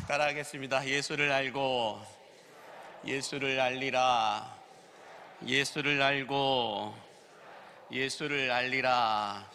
따라하겠습니다. 예수를 알고 예수를 알리라. 예수를 알고 예수를 알리라.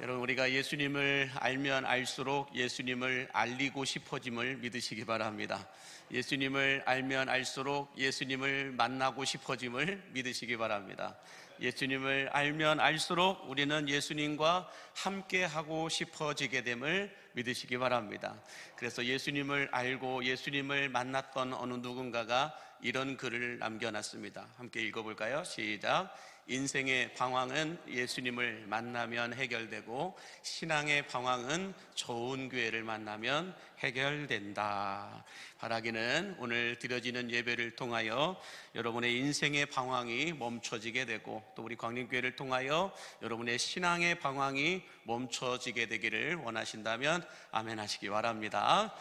여러분, 우리가 예수님을 알면 알수록 예수님을 알리고 싶어짐을 믿으시기 바랍니다. 예수님을 알면 알수록 예수님을 만나고 싶어짐을 믿으시기 바랍니다. 예수님을 알면 알수록 우리는 예수님과 함께 하고 싶어지게 됨을 믿으시기 바랍니다. 그래서 예수님을 알고 예수님을 만났던 어느 누군가가 이런 글을 남겨놨습니다. 함께 읽어볼까요? 시작. 인생의 방황은 예수님을 만나면 해결되고 신앙의 방황은 좋은 교회를 만나면 해결된다. 바라기는 오늘 드려지는 예배를 통하여 여러분의 인생의 방황이 멈춰지게 되고, 또 우리 광림교회를 통하여 여러분의 신앙의 방황이 멈춰지게 되기를 원하신다면 아멘 하시기 바랍니다.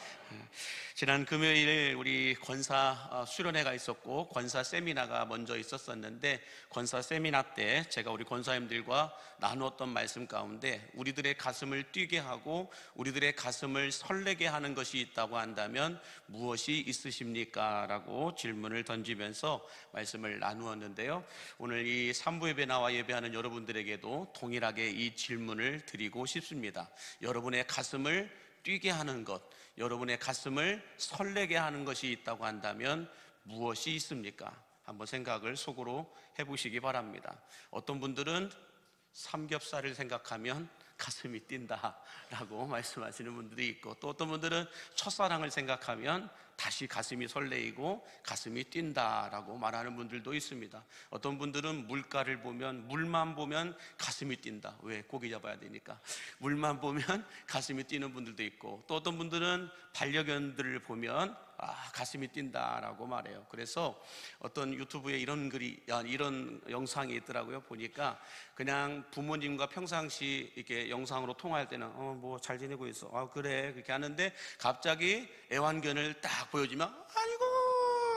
지난 금요일 우리 권사 수련회가 있었고 권사 세미나가 먼저 있었었는데, 권사 세미나 때 제가 우리 권사님들과 나누었던 말씀 가운데 우리들의 가슴을 뛰게 하고 우리들의 가슴을 설레게 하는 것이 있다고 한다면 무엇이 있으십니까? 라고 질문을 던지면서 말씀을 나누었는데요, 오늘 이 3부 예배 나와 예배하는 여러분들에게도 동일하게 이 질문을 드리고 싶습니다. 여러분의 가슴을 뛰게 하는 것, 여러분의 가슴을 설레게 하는 것이 있다고 한다면 무엇이 있습니까? 한번 생각을 속으로 해보시기 바랍니다. 어떤 분들은 삼겹살을 생각하면 가슴이 뛴다라고 말씀하시는 분들이 있고, 또 어떤 분들은 첫사랑을 생각하면 다시 가슴이 설레이고 가슴이 뛴다라고 말하는 분들도 있습니다. 어떤 분들은 물가를 보면, 물만 보면 가슴이 뛴다. 왜? 고기 잡아야 되니까. 물만 보면 가슴이 뛰는 분들도 있고, 또 어떤 분들은 반려견들을 보면 가슴이 뛴다라고 말해요. 그래서 어떤 유튜브에 이런 이런 영상이 있더라고요. 보니까 그냥 부모님과 평상시 이렇게 영상으로 통화할 때는 뭐 잘 지내고 있어, 그래, 그렇게 하는데 갑자기 애완견을 딱 보여주면 아이고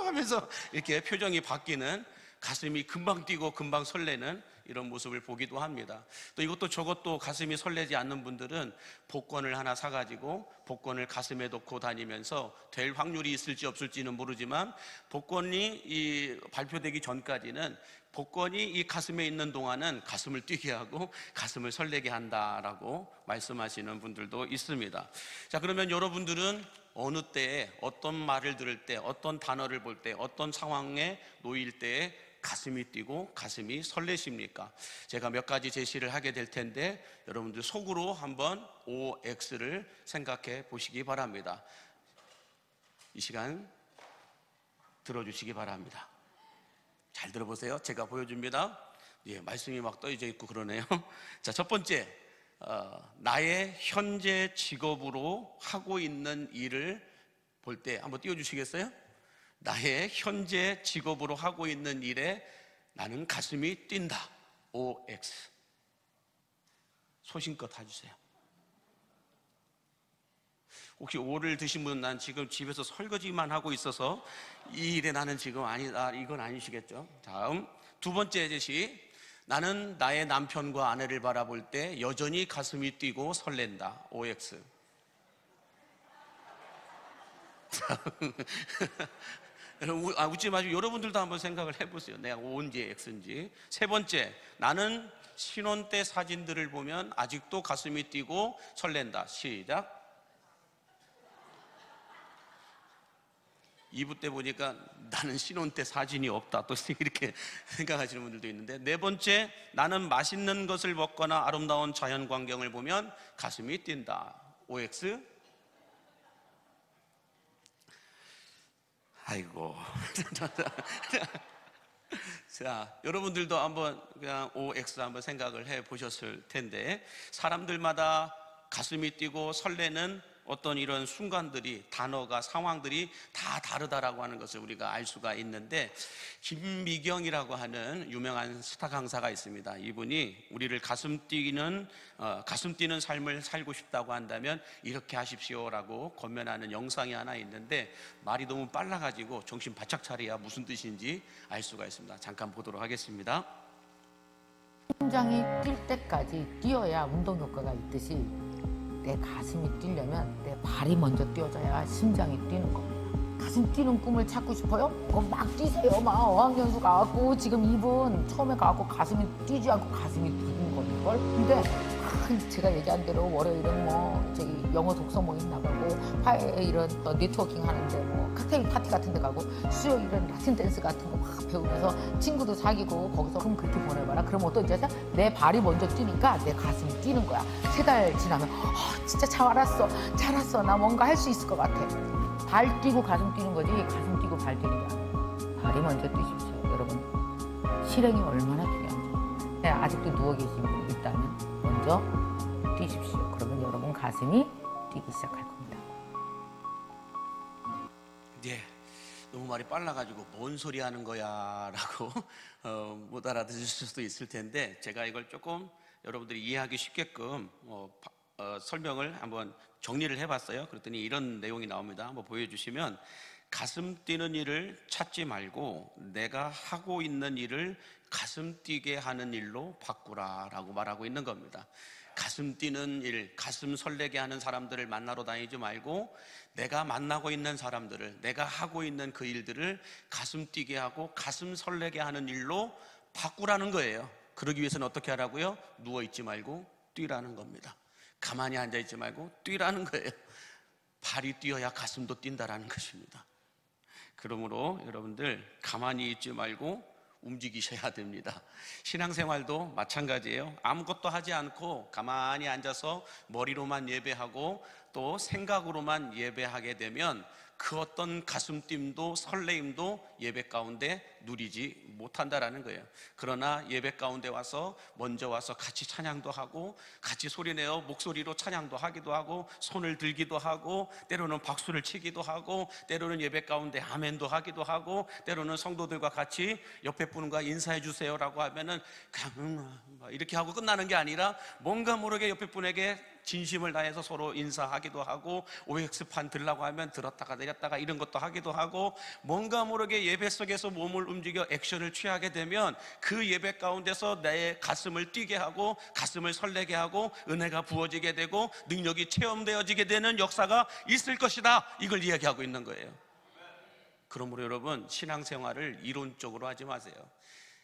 하면서 이렇게 표정이 바뀌는, 가슴이 금방 뛰고 금방 설레는 이런 모습을 보기도 합니다. 또 이것도 저것도 가슴이 설레지 않는 분들은 복권을 하나 사가지고 복권을 가슴에 넣고 다니면서 될 확률이 있을지 없을지는 모르지만 복권이 발표되기 전까지는, 복권이 이 가슴에 있는 동안은 가슴을 뛰게 하고 가슴을 설레게 한다라고 말씀하시는 분들도 있습니다. 자, 그러면 여러분들은 어느 때에 어떤 말을 들을 때, 어떤 단어를 볼 때, 어떤 상황에 놓일 때에 가슴이 뛰고 가슴이 설레십니까? 제가 몇 가지 제시를 하게 될 텐데 여러분들 속으로 한번 OX를 생각해 보시기 바랍니다. 이 시간 들어주시기 바랍니다. 잘 들어보세요. 제가 보여줍니다. 말씀이 막 떠져 있고 그러네요. 자, 첫 번째, 나의 현재 직업으로 하고 있는 일을 볼 때 한번 띄워주시겠어요? 나의 현재 직업으로 하고 있는 일에 나는 가슴이 뛴다. OX. 소신껏 해주세요. 혹시 O를 드신 분은 난 지금 집에서 설거지만 하고 있어서 이 일에 나는 지금 아니다, 이건 아니시겠죠? 다음, 두 번째 제시. 나는 나의 남편과 아내를 바라볼 때 여전히 가슴이 뛰고 설렌다. OX. 여러분, 웃지 마시고 여러분들도 한번 생각을 해보세요. 내가 O인지 X인지. 세 번째, 나는 신혼 때 사진들을 보면 아직도 가슴이 뛰고 설렌다. 시작. 2부 때 보니까 나는 신혼 때 사진이 없다, 또 이렇게 생각하시는 분들도 있는데, 네 번째, 나는 맛있는 것을 먹거나 아름다운 자연 광경을 보면 가슴이 뛴다. OX. 아이고. 자, 여러분들도 한번 그냥 OX 한번 생각을 해 보셨을 텐데, 사람들마다 가슴이 뛰고 설레는 어떤 이런 순간들이, 단어가, 상황들이 다 다르다라고 하는 것을 우리가 알 수가 있는데, 김미경이라고 하는 유명한 스타 강사가 있습니다. 이분이 우리를 가슴 뛰는 삶을 살고 싶다고 한다면 이렇게 하십시오라고 권면하는 영상이 하나 있는데, 말이 너무 빨라가지고 정신 바짝 차려야 무슨 뜻인지 알 수가 있습니다. 잠깐 보도록 하겠습니다. 심장이 뛸 때까지 뛰어야 운동 효과가 있듯이 내 가슴이 뛰려면 내 발이 먼저 뛰어져야 심장이 뛰는 겁니다. 가슴 뛰는 꿈을 찾고 싶어요? 그럼 막 뛰세요. 막 어학연수 가고 지금 이분 처음에 가고 가슴이 뛰지 않고 가슴이 두근 거릴걸? 근데 제가 얘기한 대로 월요일은 뭐 저기 영어 독서 모임 나가고 화요일에 이런 또 네트워킹 하는데 뭐 칵테일 파티 같은 데 가고 수요일은 라틴 댄스 같은 거 막 배우면서 친구도 사귀고 거기서 그럼 그렇게 보내봐라. 그럼 어떤 이제 내 발이 먼저 뛰니까 내 가슴이 뛰는 거야. 3달 지나면 진짜 잘했어 나 뭔가 할 수 있을 것 같아. 발 뛰고 가슴 뛰는 거지 가슴 뛰고 발 뛰는 게 아니야. 발이 먼저 뛰십시오. 여러분 실행이 얼마나 중요한지. 아직도 누워 계신 분 있다면 먼저 뛰십시오. 그러면 여러분 가슴이 뛰기 시작할 겁니다. 네, 너무 말이 빨라가지고 뭔 소리 하는 거야 라고 못 알아들으실 수도 있을 텐데 제가 이걸 조금 여러분들이 이해하기 쉽게끔 설명을 한번 정리를 해봤어요. 그랬더니 이런 내용이 나옵니다. 한번 보여주시면 가슴 뛰는 일을 찾지 말고 내가 하고 있는 일을 가슴 뛰게 하는 일로 바꾸라 라고 말하고 있는 겁니다. 가슴 뛰는 일, 가슴 설레게 하는 사람들을 만나러 다니지 말고 내가 만나고 있는 사람들을, 내가 하고 있는 그 일들을 가슴 뛰게 하고 가슴 설레게 하는 일로 바꾸라는 거예요. 그러기 위해서는 어떻게 하라고요? 누워있지 말고 뛰라는 겁니다. 가만히 앉아있지 말고 뛰라는 거예요. 발이 뛰어야 가슴도 뛴다라는 것입니다. 그러므로 여러분들 가만히 있지 말고 움직이셔야 됩니다. 신앙생활도 마찬가지예요. 아무것도 하지 않고 가만히 앉아서 머리로만 예배하고 또 생각으로만 예배하게 되면 그 어떤 가슴뛴도 설레임도 예배 가운데 누리지 못한다라는 거예요. 그러나 예배 가운데 와서 먼저 와서 같이 찬양도 하고 같이 소리내어 목소리로 찬양도 하기도 하고 손을 들기도 하고 때로는 박수를 치기도 하고 때로는 예배 가운데 아멘도 하기도 하고 때로는 성도들과 같이 옆에 분과 인사해 주세요라고 하면은 그냥 이렇게 하고 끝나는 게 아니라 뭔가 모르게 옆에 분에게 진심을 다해서 서로 인사하기도 하고 OX판 들라고 하면 들었다가 내렸다가 이런 것도 하기도 하고 뭔가 모르게 예배 속에서 몸을 움직여 액션을 취하게 되면 그 예배 가운데서 내 가슴을 뛰게 하고 가슴을 설레게 하고 은혜가 부어지게 되고 능력이 체험되어지게 되는 역사가 있을 것이다. 이걸 이야기하고 있는 거예요. 그러므로 여러분 신앙생활을 이론적으로 하지 마세요.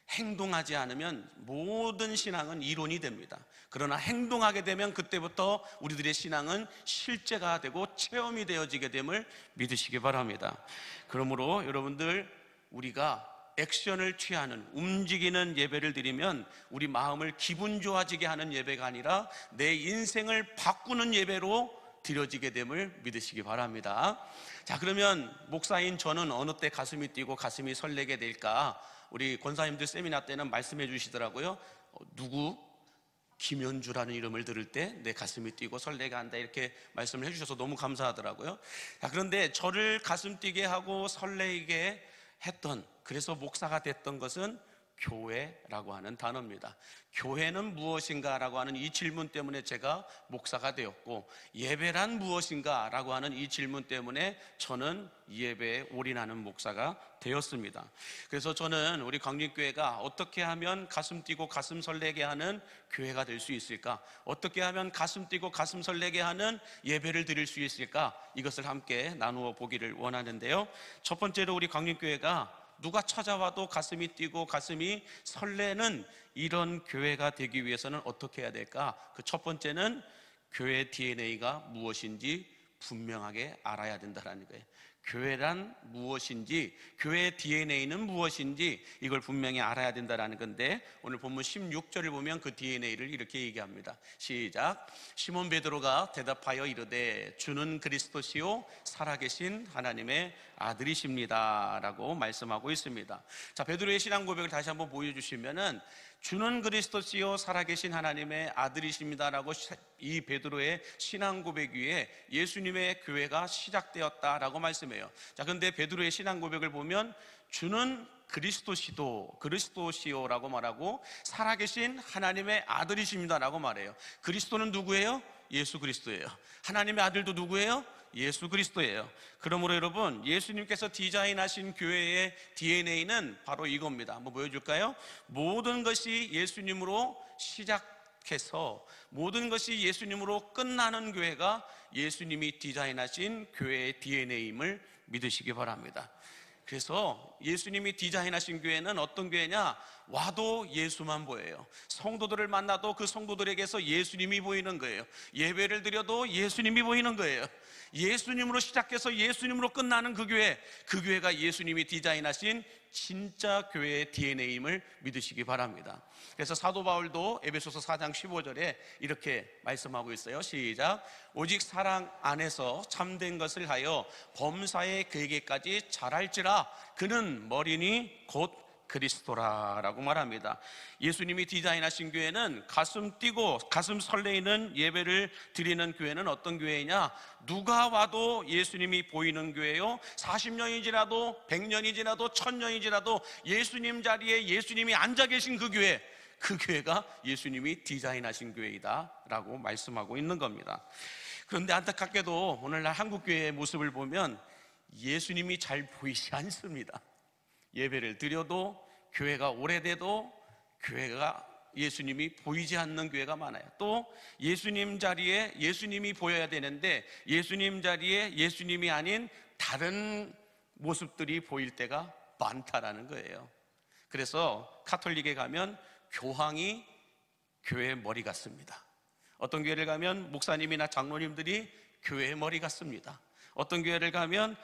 행동하지 않으면 모든 신앙은 이론이 됩니다. 그러나 행동하게 되면 그때부터 우리들의 신앙은 실제가 되고 체험이 되어지게 됨을 믿으시기 바랍니다. 그러므로 여러분들 우리가 액션을 취하는 움직이는 예배를 드리면 우리 마음을 기분 좋아지게 하는 예배가 아니라 내 인생을 바꾸는 예배로 드려지게 됨을 믿으시기 바랍니다. 자, 그러면 목사인 저는 어느 때 가슴이 뛰고 가슴이 설레게 될까? 우리 권사님들 세미나 때는 말씀해 주시더라고요. 누구? 김현주라는 이름을 들을 때 내 가슴이 뛰고 설레게 한다 이렇게 말씀을 해주셔서 너무 감사하더라고요. 자, 그런데 저를 가슴 뛰게 하고 설레게 했던, 그래서 목사가 됐던 것은 교회라고 하는 단어입니다. 교회는 무엇인가 라고 하는 이 질문 때문에 제가 목사가 되었고, 예배란 무엇인가 라고 하는 이 질문 때문에 저는 예배에 올인하는 목사가 되었습니다. 그래서 저는 우리 광림교회가 어떻게 하면 가슴 뛰고 가슴 설레게 하는 교회가 될 수 있을까? 어떻게 하면 가슴 뛰고 가슴 설레게 하는 예배를 드릴 수 있을까? 이것을 함께 나누어 보기를 원하는데요. 첫 번째로 우리 광림교회가 누가 찾아와도 가슴이 뛰고 가슴이 설레는 이런 교회가 되기 위해서는 어떻게 해야 될까? 그 첫 번째는 교회 DNA가 무엇인지 분명하게 알아야 된다는 거예요. 교회란 무엇인지, 교회의 DNA는 무엇인지 이걸 분명히 알아야 된다는 건데, 오늘 본문 16절을 보면 그 DNA를 이렇게 얘기합니다. 시작. 시몬 베드로가 대답하여 이르되 주는 그리스도시요 살아계신 하나님의 아들이십니다 라고 말씀하고 있습니다. 자, 베드로의 신앙 고백을 다시 한번 보여주시면은 주는 그리스도시요 살아계신 하나님의 아들이십니다라고 이 베드로의 신앙 고백 위에 예수님의 교회가 시작되었다라고 말씀해요. 자, 근데 베드로의 신앙 고백을 보면 주는 그리스도시요라고 말하고 살아계신 하나님의 아들이십니다라고 말해요. 그리스도는 누구예요? 예수 그리스도예요. 하나님의 아들도 누구예요? 예수 그리스도예요. 그러므로 여러분, 예수님께서 디자인하신 교회의 DNA는 바로 이겁니다. 한번 보여줄까요? 모든 것이 예수님으로 시작해서 모든 것이 예수님으로 끝나는 교회가 예수님이 디자인하신 교회의 DNA임을 믿으시기 바랍니다. 그래서 예수님이 디자인하신 교회는 어떤 교회냐? 와도 예수만 보여요. 성도들을 만나도 그 성도들에게서 예수님이 보이는 거예요. 예배를 드려도 예수님이 보이는 거예요. 예수님으로 시작해서 예수님으로 끝나는 그 교회가 예수님이 디자인하신 진짜 교회의 DNA임을 믿으시기 바랍니다. 그래서 사도 바울도 에베소서 4장 15절에 이렇게 말씀하고 있어요. 시작. 오직 사랑 안에서 참된 것을 하여 범사에 그에게까지 자랄지라. 그는 머리니 곧 그리스도라라고 말합니다. 예수님이 디자인하신 교회는 가슴 뛰고 가슴 설레이는 예배를 드리는 교회는 어떤 교회냐? 누가 와도 예수님이 보이는 교회요. 40년이 지나도 100년이 지나도 1000년이 지나도 예수님 자리에 예수님이 앉아 계신 그 교회가 예수님이 디자인하신 교회이다 라고 말씀하고 있는 겁니다. 그런데 안타깝게도 오늘날 한국교회의 모습을 보면 예수님이 잘 보이지 않습니다. 예배를 드려도 교회가 오래돼도 교회가 예수님이 보이지 않는 교회가 많아요. 또 예수님 자리에 예수님이 보여야 되는데 예수님 자리에 예수님이 아닌 다른 모습들이 보일 때가 많다라는 거예요. 그래서 가톨릭에 가면 교황이 교회의 머리 같습니다. 어떤 교회를 가면 목사님이나 장로님들이 교회의 머리 같습니다. 어떤 교회를 가면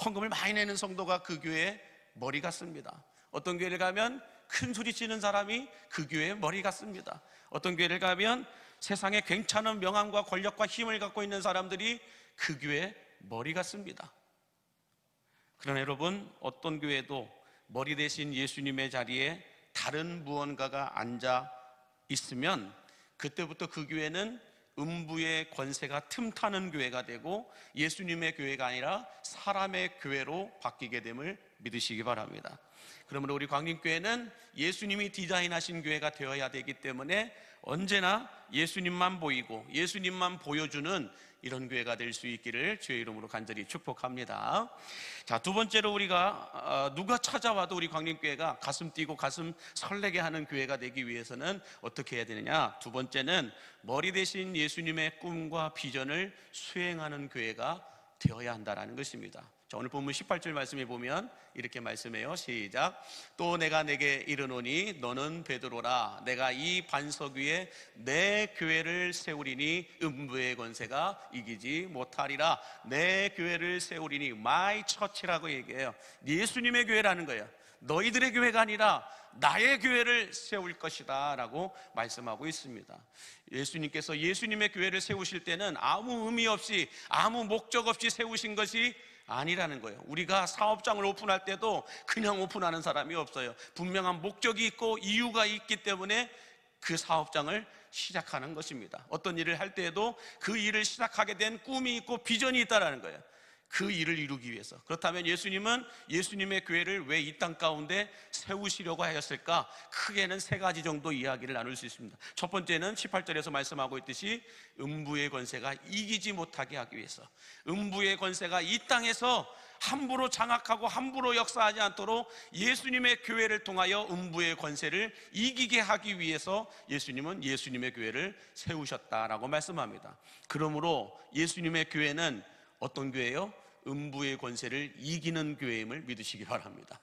헌금을 많이 내는 성도가 그 교회의 머리 같습니다. 어떤 교회를 가면 큰 소리 치는 사람이 그 교회의 머리 같습니다. 어떤 교회를 가면 세상에 괜찮은 명함과 권력과 힘을 갖고 있는 사람들이 그 교회의 머리 같습니다. 그러나 여러분, 어떤 교회도 머리 대신 예수님의 자리에 다른 무언가가 앉아 있으면 그때부터 그 교회는 음부의 권세가 틈타는 교회가 되고 예수님의 교회가 아니라 사람의 교회로 바뀌게 됨을 믿으시기 바랍니다. 그러므로 우리 광림교회는 예수님이 디자인하신 교회가 되어야 되기 때문에 언제나 예수님만 보이고 예수님만 보여주는 이런 교회가 될 수 있기를 주의 이름으로 간절히 축복합니다. 자, 두 번째로 우리가 누가 찾아와도 우리 광림교회가 가슴 뛰고 가슴 설레게 하는 교회가 되기 위해서는 어떻게 해야 되느냐? 두 번째는 머리 대신 예수님의 꿈과 비전을 수행하는 교회가 되어야 한다는 것입니다. 자, 오늘 본문 18절 말씀에 보면 이렇게 말씀해요. 시작. 또 내가 내게 이르노니 너는 베드로라. 내가 이 반석 위에 내 교회를 세우리니 음부의 권세가 이기지 못하리라. 내 교회를 세우리니 My church라고 얘기해요. 예수님의 교회라는 거예요. 너희들의 교회가 아니라 나의 교회를 세울 것이다 라고 말씀하고 있습니다. 예수님께서 예수님의 교회를 세우실 때는 아무 의미 없이 아무 목적 없이 세우신 것이 아니라는 거예요. 우리가 사업장을 오픈할 때도 그냥 오픈하는 사람이 없어요. 분명한 목적이 있고 이유가 있기 때문에 그 사업장을 시작하는 것입니다. 어떤 일을 할 때에도 그 일을 시작하게 된 꿈이 있고 비전이 있다는 거예요. 그 일을 이루기 위해서. 그렇다면 예수님은 예수님의 교회를 왜 이 땅 가운데 세우시려고 하였을까? 크게는 세 가지 정도 이야기를 나눌 수 있습니다. 첫 번째는 18절에서 말씀하고 있듯이 음부의 권세가 이기지 못하게 하기 위해서, 음부의 권세가 이 땅에서 함부로 장악하고 함부로 역사하지 않도록 예수님의 교회를 통하여 음부의 권세를 이기게 하기 위해서 예수님은 예수님의 교회를 세우셨다라고 말씀합니다. 그러므로 예수님의 교회는 어떤 교회예요? 음부의 권세를 이기는 교회임을 믿으시기 바랍니다.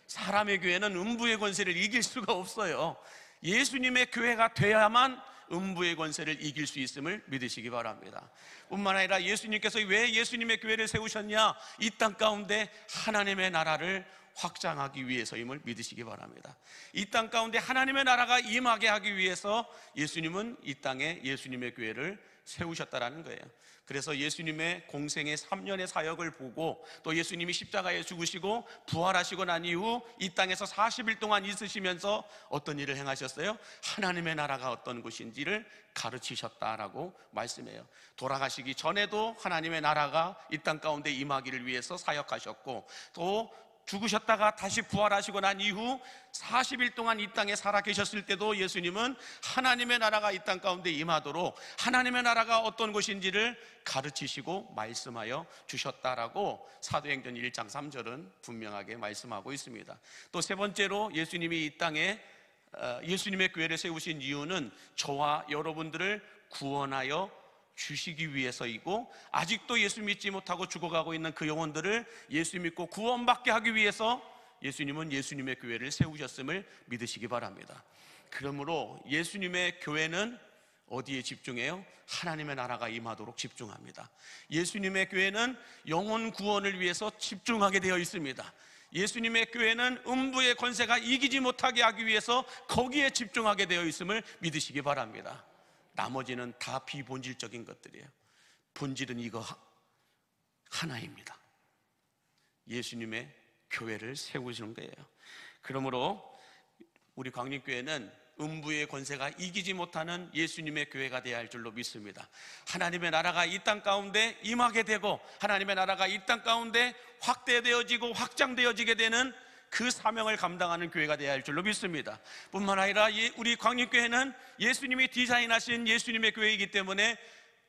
사람의 교회는 음부의 권세를 이길 수가 없어요. 예수님의 교회가 돼야만 음부의 권세를 이길 수 있음을 믿으시기 바랍니다. 뿐만 아니라 예수님께서 왜 예수님의 교회를 세우셨냐? 이 땅 가운데 하나님의 나라를 확장하기 위해서임을 믿으시기 바랍니다. 이 땅 가운데 하나님의 나라가 임하게 하기 위해서 예수님은 이 땅에 예수님의 교회를 세우셨다라는 거예요. 그래서 예수님의 공생의 3년의 사역을 보고 또 예수님이 십자가에 죽으시고 부활하시고 난 이후 이 땅에서 40일 동안 있으시면서 어떤 일을 행하셨어요? 하나님의 나라가 어떤 곳인지를 가르치셨다라고 말씀해요. 돌아가시기 전에도 하나님의 나라가 이 땅 가운데 임하기를 위해서 사역하셨고, 또 죽으셨다가 다시 부활하시고 난 이후 40일 동안 이 땅에 살아 계셨을 때도 예수님은 하나님의 나라가 이 땅 가운데 임하도록 하나님의 나라가 어떤 것인지를 가르치시고 말씀하여 주셨다라고 사도행전 1장 3절은 분명하게 말씀하고 있습니다. 또 세 번째로 예수님이 이 땅에 예수님의 교회를 세우신 이유는 저와 여러분들을 구원하여 주시기 위해서이고, 아직도 예수 믿지 못하고 죽어가고 있는 그 영혼들을 예수 믿고 구원받게 하기 위해서 예수님은 예수님의 교회를 세우셨음을 믿으시기 바랍니다. 그러므로 예수님의 교회는 어디에 집중해요? 하나님의 나라가 임하도록 집중합니다. 예수님의 교회는 영혼 구원을 위해서 집중하게 되어 있습니다. 예수님의 교회는 음부의 권세가 이기지 못하게 하기 위해서 거기에 집중하게 되어 있음을 믿으시기 바랍니다. 나머지는 다 비본질적인 것들이에요. 본질은 이거 하나입니다. 예수님의 교회를 세우시는 거예요. 그러므로 우리 광림교회는 음부의 권세가 이기지 못하는 예수님의 교회가 되어야 할 줄로 믿습니다. 하나님의 나라가 이 땅 가운데 임하게 되고, 하나님의 나라가 이 땅 가운데 확대되어지고 확장되어지게 되는 그 사명을 감당하는 교회가 되어야 할 줄로 믿습니다. 뿐만 아니라 우리 광림교회는 예수님이 디자인하신 예수님의 교회이기 때문에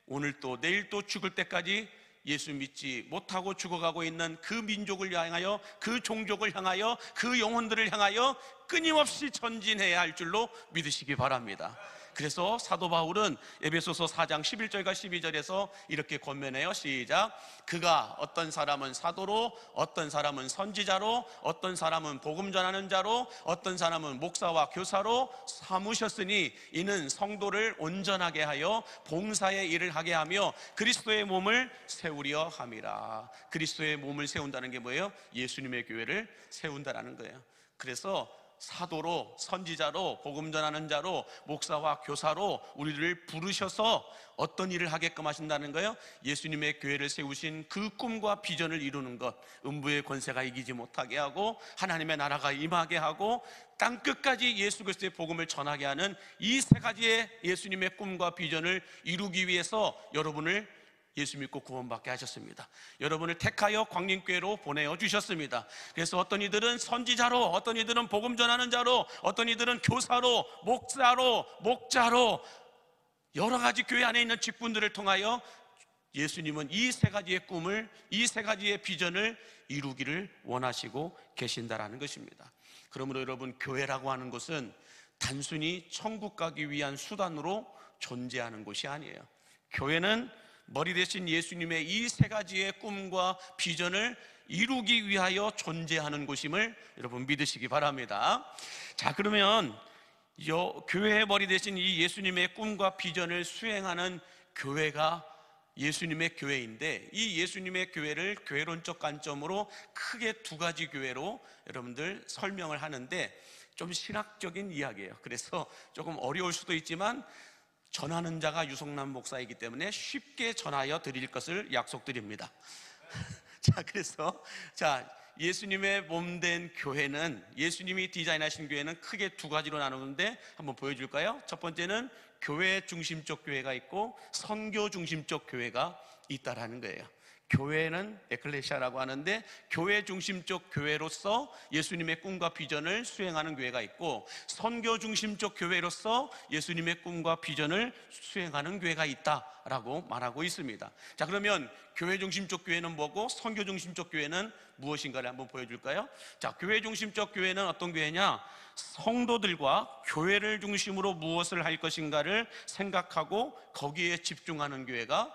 오늘 또 내일 또 죽을 때까지 예수 믿지 못하고 죽어가고 있는 그 민족을 향하여, 그 종족을 향하여, 그 영혼들을 향하여 끊임없이 전진해야 할 줄로 믿으시기 바랍니다. 그래서 사도 바울은 에베소서 4장 11절과 12절에서 이렇게 권면해요. 시작. 그가 어떤 사람은 사도로, 어떤 사람은 선지자로, 어떤 사람은 복음 전하는 자로, 어떤 사람은 목사와 교사로 삼으셨으니 이는 성도를 온전하게 하여 봉사의 일을 하게 하며 그리스도의 몸을 세우려 함이라. 그리스도의 몸을 세운다는 게 뭐예요? 예수님의 교회를 세운다는 거예요. 그래서 사도로, 선지자로, 복음 전하는 자로, 목사와 교사로 우리를 부르셔서 어떤 일을 하게끔 하신다는 거예요? 예수님의 교회를 세우신 그 꿈과 비전을 이루는 것, 음부의 권세가 이기지 못하게 하고 하나님의 나라가 임하게 하고 땅끝까지 예수 그리스도의 복음을 전하게 하는 이 세 가지의 예수님의 꿈과 비전을 이루기 위해서 여러분을 예수 믿고 구원받게 하셨습니다. 여러분을 택하여 광림교회로 보내어 주셨습니다. 그래서 어떤 이들은 선지자로, 어떤 이들은 복음 전하는 자로, 어떤 이들은 교사로, 목사로, 목자로 여러 가지 교회 안에 있는 직분들을 통하여 예수님은 이 세 가지의 꿈을, 이 세 가지의 비전을 이루기를 원하시고 계신다라는 것입니다. 그러므로 여러분, 교회라고 하는 것은 단순히 천국 가기 위한 수단으로 존재하는 곳이 아니에요. 교회는 머리 대신 예수님의 이 세 가지의 꿈과 비전을 이루기 위하여 존재하는 곳임을 여러분 믿으시기 바랍니다. 자, 그러면 교회의 머리 대신 이 예수님의 꿈과 비전을 수행하는 교회가 예수님의 교회인데, 이 예수님의 교회를 교회론적 관점으로 크게 두 가지 교회로 여러분들 설명을 하는데, 좀 신학적인 이야기예요. 그래서 조금 어려울 수도 있지만 전하는 자가 유성남 목사이기 때문에 쉽게 전하여 드릴 것을 약속드립니다. 자, 그래서 예수님의 몸된 교회는, 예수님이 디자인하신 교회는 크게 두 가지로 나누는데 한번 보여줄까요? 첫 번째는 교회 중심적 교회가 있고 선교 중심적 교회가 있다라는 거예요. 교회는 에클레시아라고 하는데, 교회 중심적 교회로서 예수님의 꿈과 비전을 수행하는 교회가 있고, 선교 중심적 교회로서 예수님의 꿈과 비전을 수행하는 교회가 있다라고 말하고 있습니다. 자, 그러면 교회 중심적 교회는 뭐고 선교 중심적 교회는 무엇인가를 한번 보여줄까요? 자, 교회 중심적 교회는 어떤 교회냐? 성도들과 교회를 중심으로 무엇을 할 것인가를 생각하고 거기에 집중하는 교회가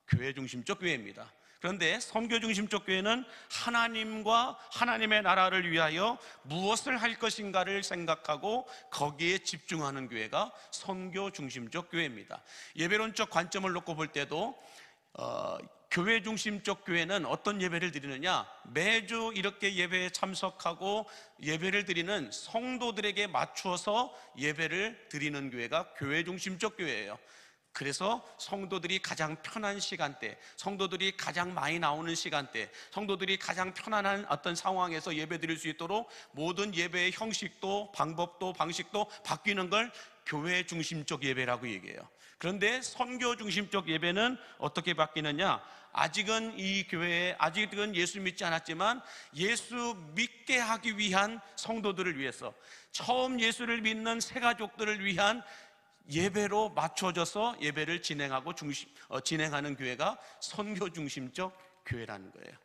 교회 중심적 교회입니다. 그런데 선교 중심적 교회는 하나님과 하나님의 나라를 위하여 무엇을 할 것인가를 생각하고 거기에 집중하는 교회가 선교 중심적 교회입니다. 예배론적 관점을 놓고 볼 때도 교회 중심적 교회는 어떤 예배를 드리느냐? 매주 이렇게 예배에 참석하고 예배를 드리는 성도들에게 맞추어서 예배를 드리는 교회가 교회 중심적 교회예요. 그래서 성도들이 가장 편한 시간대, 성도들이 가장 많이 나오는 시간대, 성도들이 가장 편안한 어떤 상황에서 예배 드릴 수 있도록 모든 예배의 형식도 방법도 방식도 바뀌는 걸 교회 중심적 예배라고 얘기해요. 그런데 선교 중심적 예배는 어떻게 바뀌느냐? 아직은 이 교회에 아직은 예수 믿지 않았지만 예수 믿게 하기 위한 성도들을 위해서, 처음 예수를 믿는 새 가족들을 위한 예배로 맞춰져서 예배를 진행하는 교회가 선교 중심적 교회라는 거예요.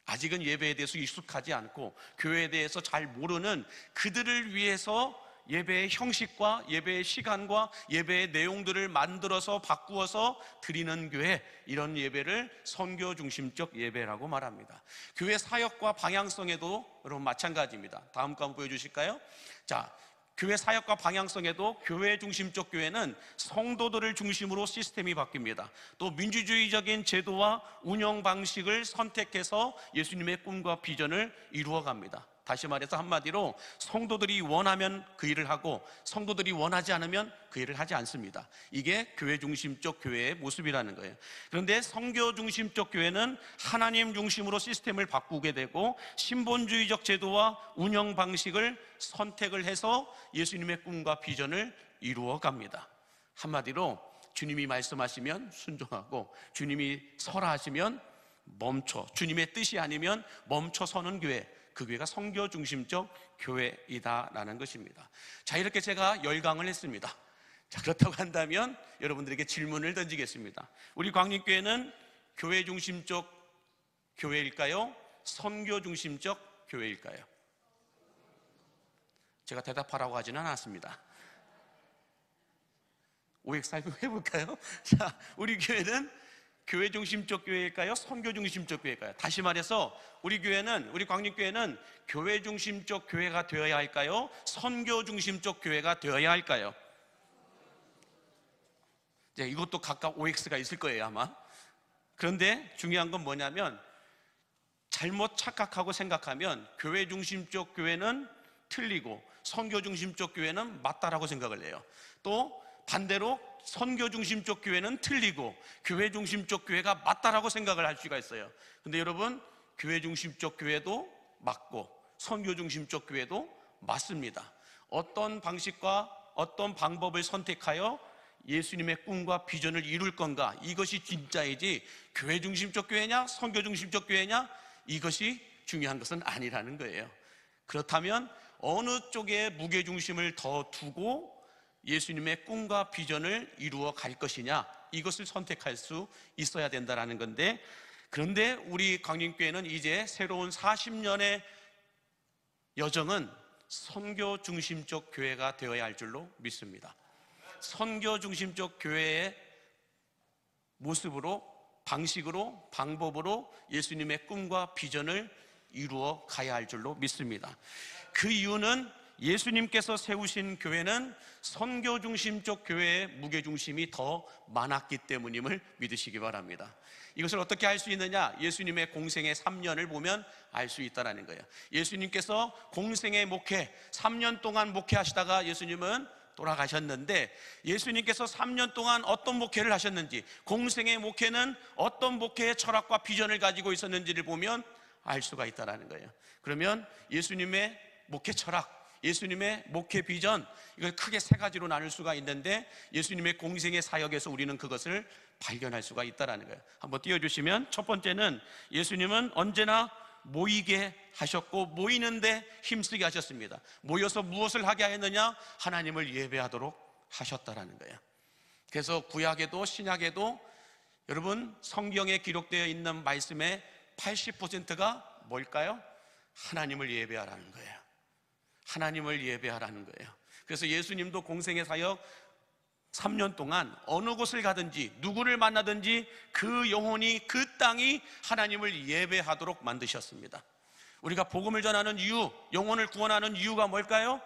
아직은 예배에 대해서 익숙하지 않고 교회에 대해서 잘 모르는 그들을 위해서 예배의 형식과 예배의 시간과 예배의 내용들을 만들어서 바꾸어서 드리는 교회, 이런 예배를 선교 중심적 예배라고 말합니다. 교회 사역과 방향성에도 여러분 마찬가지입니다. 다음 거 한번 보여주실까요? 자, 교회 사역과 방향성에도 교회 중심적 교회는 성도들을 중심으로 시스템이 바뀝니다. 또 민주주의적인 제도와 운영 방식을 선택해서 예수님의 꿈과 비전을 이루어갑니다. 다시 말해서 한마디로 성도들이 원하면 그 일을 하고 성도들이 원하지 않으면 그 일을 하지 않습니다. 이게 교회 중심적 교회의 모습이라는 거예요. 그런데 선교 중심적 교회는 하나님 중심으로 시스템을 바꾸게 되고 신본주의적 제도와 운영 방식을 선택을 해서 예수님의 꿈과 비전을 이루어 갑니다. 한마디로 주님이 말씀하시면 순종하고 주님이 서라 하시면 멈춰, 주님의 뜻이 아니면 멈춰 서는 교회, 그 교회가 선교 중심적 교회이다라는 것입니다. 자, 이렇게 제가 열강을 했습니다. 자, 그렇다고 한다면 여러분들에게 질문을 던지겠습니다. 우리 광림교회는 교회 중심적 교회일까요? 선교 중심적 교회일까요? 제가 대답하라고 하지는 않았습니다. OX 한번 해볼까요? 자, 우리 교회는 교회 중심적 교회일까요? 선교 중심적 교회일까요? 다시 말해서 우리 교회는, 우리 광림교회는 교회 중심적 교회가 되어야 할까요? 선교 중심적 교회가 되어야 할까요? 이제 이것도 각각 OX가 있을 거예요, 아마. 그런데 중요한 건 뭐냐면 잘못 착각하고 생각하면 교회 중심적 교회는 틀리고 선교 중심적 교회는 맞다라고 생각을 해요. 또 반대로 선교 중심적 교회는 틀리고 교회 중심적 교회가 맞다라고 생각을 할 수가 있어요. 근데 여러분, 교회 중심적 교회도 맞고 선교 중심적 교회도 맞습니다. 어떤 방식과 어떤 방법을 선택하여 예수님의 꿈과 비전을 이룰 건가, 이것이 진짜이지 교회 중심적 교회냐 선교 중심적 교회냐, 이것이 중요한 것은 아니라는 거예요. 그렇다면 어느 쪽에 무게중심을 더 두고 예수님의 꿈과 비전을 이루어 갈 것이냐, 이것을 선택할 수 있어야 된다는 건데, 그런데 우리 광림교회는 이제 새로운 40년의 여정은 선교 중심적 교회가 되어야 할 줄로 믿습니다. 선교 중심적 교회의 모습으로, 방식으로, 방법으로 예수님의 꿈과 비전을 이루어 가야 할 줄로 믿습니다. 그 이유는 예수님께서 세우신 교회는 선교 중심적 교회의 무게중심이 더 많았기 때문임을 믿으시기 바랍니다. 이것을 어떻게 알 수 있느냐? 예수님의 공생의 3년을 보면 알 수 있다는 거예요. 예수님께서 공생의 목회 3년 동안 목회하시다가 예수님은 돌아가셨는데, 예수님께서 3년 동안 어떤 목회를 하셨는지, 공생의 목회는 어떤 목회의 철학과 비전을 가지고 있었는지를 보면 알 수가 있다는 거예요. 그러면 예수님의 목회 철학, 예수님의 목회 비전, 이걸 크게 세 가지로 나눌 수가 있는데 예수님의 공생의 사역에서 우리는 그것을 발견할 수가 있다는 거예요. 한번 띄워주시면, 첫 번째는 예수님은 언제나 모이게 하셨고 모이는데 힘쓰게 하셨습니다. 모여서 무엇을 하게 하였느냐? 하나님을 예배하도록 하셨다라는 거예요. 그래서 구약에도 신약에도 여러분 성경에 기록되어 있는 말씀의 80%가 뭘까요? 하나님을 예배하라는 거예요. 하나님을 예배하라는 거예요. 그래서 예수님도 공생의 사역 3년 동안 어느 곳을 가든지 누구를 만나든지 그 영혼이, 그 땅이 하나님을 예배하도록 만드셨습니다. 우리가 복음을 전하는 이유, 영혼을 구원하는 이유가 뭘까요?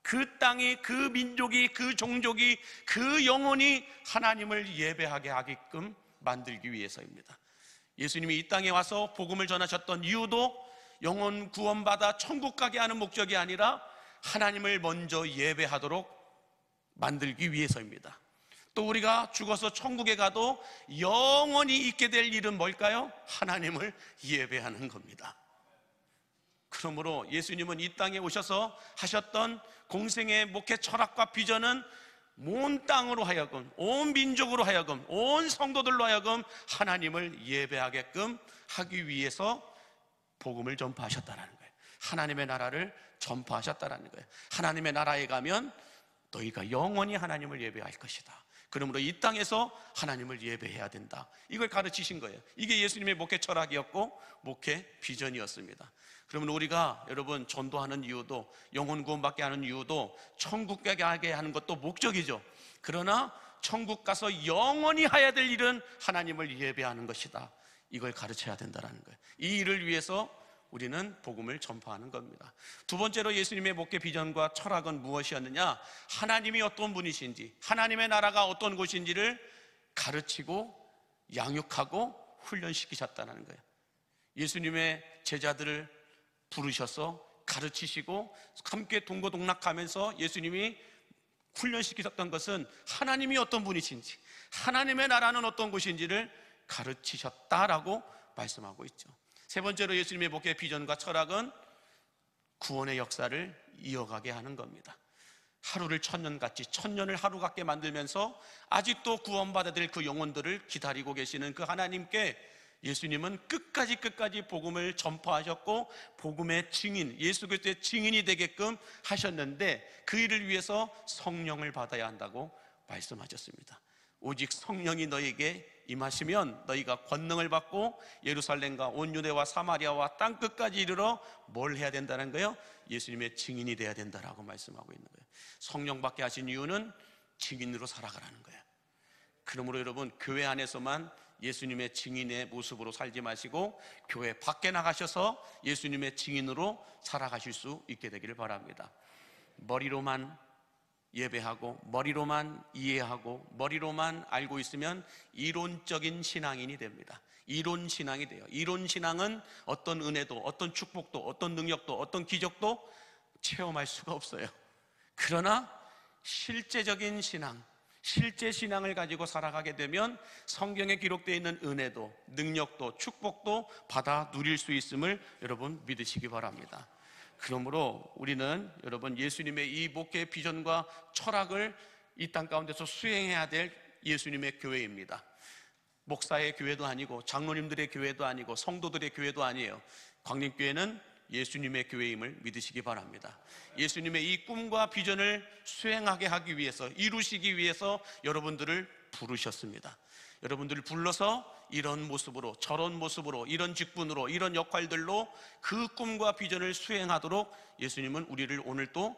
그 땅이, 그 민족이, 그 종족이, 그 영혼이 하나님을 예배하게 하게끔 만들기 위해서입니다. 예수님이 이 땅에 와서 복음을 전하셨던 이유도 영혼 구원받아 천국 가게 하는 목적이 아니라 하나님을 먼저 예배하도록 만들기 위해서입니다. 또 우리가 죽어서 천국에 가도 영원히 있게 될 일은 뭘까요? 하나님을 예배하는 겁니다. 그러므로 예수님은 이 땅에 오셔서 하셨던 공생의 목회 철학과 비전은 온 땅으로 하여금, 온 민족으로 하여금, 온 성도들로 하여금 하나님을 예배하게끔 하기 위해서 복음을 전파하셨다는 거예요. 하나님의 나라를 전파하셨다는 거예요. 하나님의 나라에 가면 너희가 영원히 하나님을 예배할 것이다. 그러므로 이 땅에서 하나님을 예배해야 된다. 이걸 가르치신 거예요. 이게 예수님의 목회 철학이었고 목회 비전이었습니다. 그러면 우리가 여러분 전도하는 이유도, 영혼 구원받게 하는 이유도, 천국 가게 하는 것도 목적이죠. 그러나 천국 가서 영원히 해야 될 일은 하나님을 예배하는 것이다. 이걸 가르쳐야 된다는 거예요. 이 일을 위해서 우리는 복음을 전파하는 겁니다. 두 번째로 예수님의 목회 비전과 철학은 무엇이었느냐? 하나님이 어떤 분이신지, 하나님의 나라가 어떤 곳인지를 가르치고 양육하고 훈련시키셨다는 거예요. 예수님의 제자들을 부르셔서 가르치시고 함께 동고동락하면서 예수님이 훈련시키셨던 것은 하나님이 어떤 분이신지, 하나님의 나라는 어떤 곳인지를 가르치셨다라고 말씀하고 있죠. 세 번째로 예수님의 목회 비전과 철학은 구원의 역사를 이어가게 하는 겁니다. 하루를 천년같이, 천년을 하루 같게 만들면서 아직도 구원받아야 될 그 영혼들을 기다리고 계시는 그 하나님께 예수님은 끝까지 복음을 전파하셨고 복음의 증인, 예수 그리스도의 증인이 되게끔 하셨는데 그 일을 위해서 성령을 받아야 한다고 말씀하셨습니다. 오직 성령이 너에게 임하시면 너희가 권능을 받고 예루살렘과 온 유대와 사마리아와 땅 끝까지 이르러 뭘 해야 된다는 거예요? 예수님의 증인이 돼야 된다라고 말씀하고 있는 거예요. 성령 받게 하신 이유는 증인으로 살아가라는 거예요. 그러므로 여러분, 교회 안에서만 예수님의 증인의 모습으로 살지 마시고 교회 밖에 나가셔서 예수님의 증인으로 살아가실 수 있게 되기를 바랍니다. 머리로만 예배하고 머리로만 이해하고 머리로만 알고 있으면 이론적인 신앙인이 됩니다. 이론 신앙이 돼요. 이론 신앙은 어떤 은혜도, 어떤 축복도, 어떤 능력도, 어떤 기적도 체험할 수가 없어요. 그러나 실제적인 신앙, 실제 신앙을 가지고 살아가게 되면 성경에 기록되어 있는 은혜도, 능력도, 축복도 받아 누릴 수 있음을 여러분 믿으시기 바랍니다. 그러므로 우리는 여러분 예수님의 이 목회 비전과 철학을 이 땅 가운데서 수행해야 될 예수님의 교회입니다. 목사의 교회도 아니고 장로님들의 교회도 아니고 성도들의 교회도 아니에요. 광림교회는 예수님의 교회임을 믿으시기 바랍니다. 예수님의 이 꿈과 비전을 수행하게 하기 위해서, 이루시기 위해서 여러분들을 부르셨습니다. 여러분들을 불러서 이런 모습으로, 저런 모습으로, 이런 직분으로, 이런 역할들로 그 꿈과 비전을 수행하도록 예수님은 우리를 오늘 또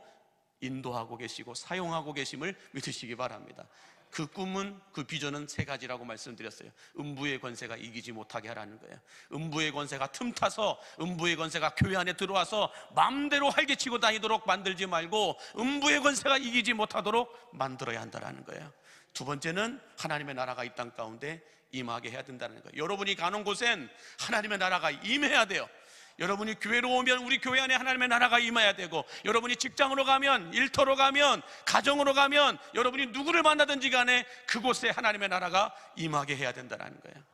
인도하고 계시고 사용하고 계심을 믿으시기 바랍니다. 그 꿈은, 그 비전은 세 가지라고 말씀드렸어요. 음부의 권세가 이기지 못하게 하라는 거예요. 음부의 권세가 틈타서, 음부의 권세가 교회 안에 들어와서 마음대로 활개치고 다니도록 만들지 말고 음부의 권세가 이기지 못하도록 만들어야 한다는 거예요. 두 번째는 하나님의 나라가 이 땅 가운데 임하게 해야 된다는 거예요. 여러분이 가는 곳엔 하나님의 나라가 임해야 돼요. 여러분이 교회로 오면 우리 교회 안에 하나님의 나라가 임해야 되고, 여러분이 직장으로 가면, 일터로 가면, 가정으로 가면, 여러분이 누구를 만나든지 간에 그곳에 하나님의 나라가 임하게 해야 된다는 거예요.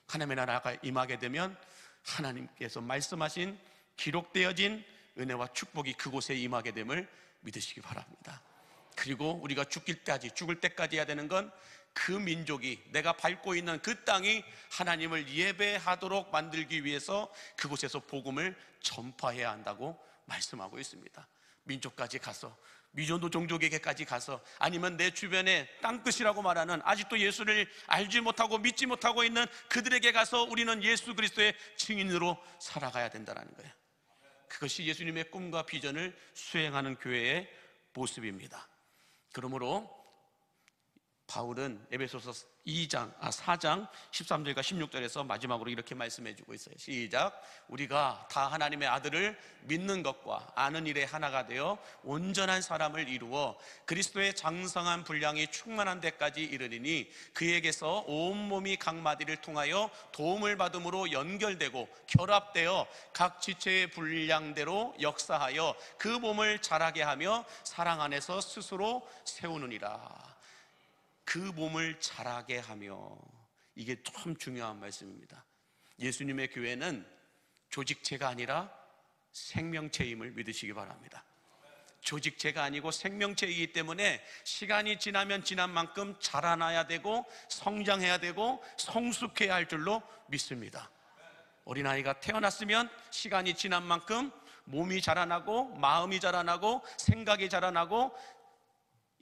하나님의 나라가 임하게 되면 하나님께서 말씀하신, 기록되어진 은혜와 축복이 그곳에 임하게 됨을 믿으시기 바랍니다. 그리고 우리가 죽을 때까지 해야 되는 건 그 민족이, 내가 밟고 있는 그 땅이 하나님을 예배하도록 만들기 위해서 그곳에서 복음을 전파해야 한다고 말씀하고 있습니다. 민족까지 가서, 미전도 종족에게까지 가서, 아니면 내 주변에 땅끝이라고 말하는 아직도 예수를 알지 못하고 믿지 못하고 있는 그들에게 가서 우리는 예수 그리스도의 증인으로 살아가야 된다는 거예요. 그것이 예수님의 꿈과 비전을 수행하는 교회의 모습입니다. 그러므로 바울은 에베소서 4장 13절과 16절에서 마지막으로 이렇게 말씀해 주고 있어요. 시작. 우리가 다 하나님의 아들을 믿는 것과 아는 일에 하나가 되어 온전한 사람을 이루어 그리스도의 장성한 분량이 충만한 데까지 이르리니 그에게서 온몸이 각 마디를 통하여 도움을 받음으로 연결되고 결합되어 각 지체의 분량대로 역사하여 그 몸을 자라게 하며 사랑 안에서 스스로 세우느니라. 그 몸을 자라게 하며, 이게 참 중요한 말씀입니다. 예수님의 교회는 조직체가 아니라 생명체임을 믿으시기 바랍니다. 조직체가 아니고 생명체이기 때문에 시간이 지나면 지난 만큼 자라나야 되고 성장해야 되고 성숙해야 할 줄로 믿습니다. 어린아이가 태어났으면 시간이 지난 만큼 몸이 자라나고 마음이 자라나고 생각이 자라나고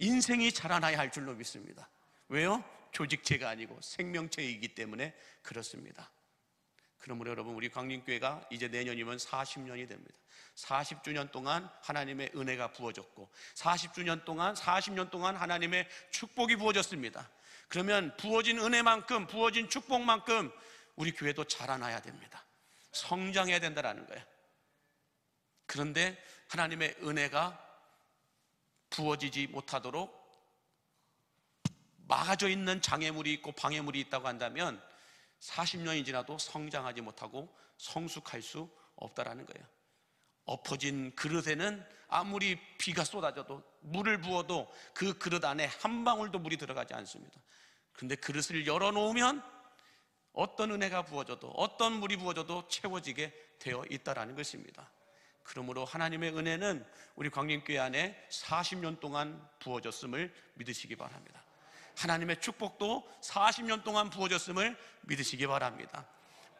인생이 자라나야 할 줄로 믿습니다. 왜요? 조직체가 아니고 생명체이기 때문에 그렇습니다. 그러므로 여러분, 우리 광림교회가 이제 내년이면 40년이 됩니다. 40주년 동안 하나님의 은혜가 부어졌고 40년 동안 하나님의 축복이 부어졌습니다. 그러면 부어진 은혜만큼, 부어진 축복만큼 우리 교회도 자라나야 됩니다. 성장해야 된다는 거예요. 그런데 하나님의 은혜가 부어지지 못하도록 막아져 있는 장애물이 있고 방해물이 있다고 한다면 40년이 지나도 성장하지 못하고 성숙할 수 없다라는 거예요. 엎어진 그릇에는 아무리 비가 쏟아져도, 물을 부어도 그 그릇 안에 한 방울도 물이 들어가지 않습니다. 그런데 그릇을 열어놓으면 어떤 은혜가 부어져도, 어떤 물이 부어져도 채워지게 되어 있다라는 것입니다. 그러므로 하나님의 은혜는 우리 광림교회 안에 40년 동안 부어졌음을 믿으시기 바랍니다. 하나님의 축복도 40년 동안 부어졌음을 믿으시기 바랍니다.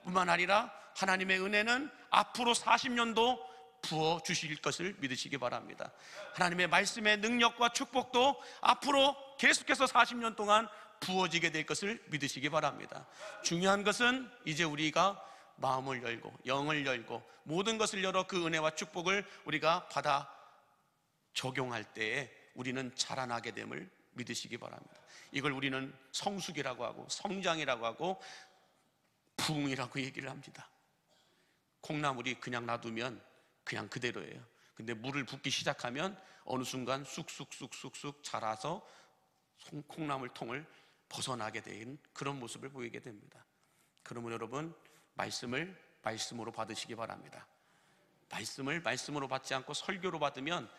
뿐만 아니라 하나님의 은혜는 앞으로 40년도 부어주실 것을 믿으시기 바랍니다. 하나님의 말씀의 능력과 축복도 앞으로 계속해서 40년 동안 부어지게 될 것을 믿으시기 바랍니다. 중요한 것은 이제 우리가 마음을 열고 영을 열고 모든 것을 열어 그 은혜와 축복을 우리가 받아 적용할 때에 우리는 자라나게 됨을 믿으시기 바랍니다. 이걸 우리는 성숙이라고 하고 성장이라고 하고 부흥이라고 얘기를 합니다. 콩나물이 그냥 놔두면 그냥 그대로예요. 근데 물을 붓기 시작하면 어느 순간 쑥쑥쑥쑥쑥 자라서 콩나물 통을 벗어나게 된 그런 모습을 보이게 됩니다. 그러면 여러분, 말씀을 말씀으로 받으시기 바랍니다. 말씀을 말씀으로 받지 않고 설교로 받으면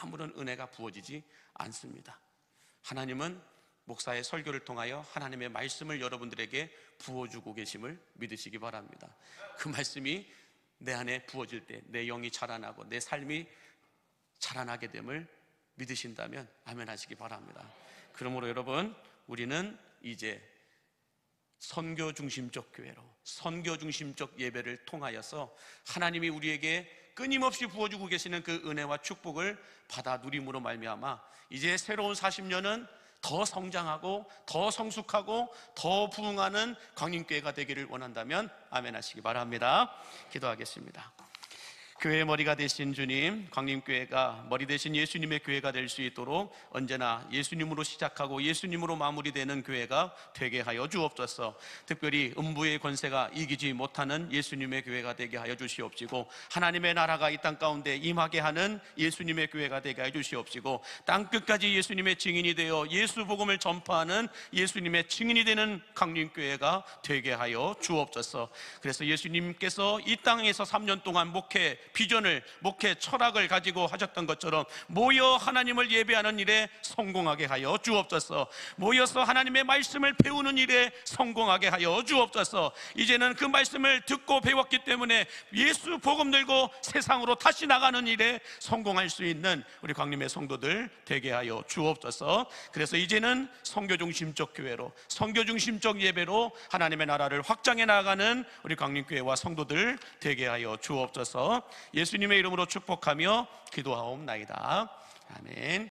아무런 은혜가 부어지지 않습니다. 하나님은 목사의 설교를 통하여 하나님의 말씀을 여러분들에게 부어주고 계심을 믿으시기 바랍니다. 그 말씀이 내 안에 부어질 때 내 영이 자라나고 내 삶이 자라나게 됨을 믿으신다면 아멘 하시기 바랍니다. 그러므로 여러분, 우리는 이제 선교 중심적 교회로, 선교 중심적 예배를 통하여서 하나님이 우리에게 끊임없이 부어주고 계시는 그 은혜와 축복을 받아 누림으로 말미암아 이제 새로운 40년은 더 성장하고 더 성숙하고 더 부흥하는 광림교회가 되기를 원한다면 아멘 하시기 바랍니다. 기도하겠습니다. 교회의 머리가 되신 주님, 광림교회가 머리 되신 예수님의 교회가 될 수 있도록 언제나 예수님으로 시작하고 예수님으로 마무리되는 교회가 되게 하여 주옵소서. 특별히 음부의 권세가 이기지 못하는 예수님의 교회가 되게 하여 주시옵시고, 하나님의 나라가 이 땅 가운데 임하게 하는 예수님의 교회가 되게 하여 주시옵시고, 땅끝까지 예수님의 증인이 되어 예수 복음을 전파하는 예수님의 증인이 되는 광림교회가 되게 하여 주옵소서. 그래서 예수님께서 이 땅에서 3년 동안 목회 비전을, 목회 철학을 가지고 하셨던 것처럼 모여 하나님을 예배하는 일에 성공하게 하여 주옵소서. 모여서 하나님의 말씀을 배우는 일에 성공하게 하여 주옵소서. 이제는 그 말씀을 듣고 배웠기 때문에 예수 복음 들고 세상으로 다시 나가는 일에 성공할 수 있는 우리 광림의 성도들 되게 하여 주옵소서. 그래서 이제는 선교 중심적 교회로, 선교 중심적 예배로 하나님의 나라를 확장해 나가는 우리 광림교회와 성도들 되게 하여 주옵소서. 예수님의 이름으로 축복하며 기도하옵나이다. 아멘.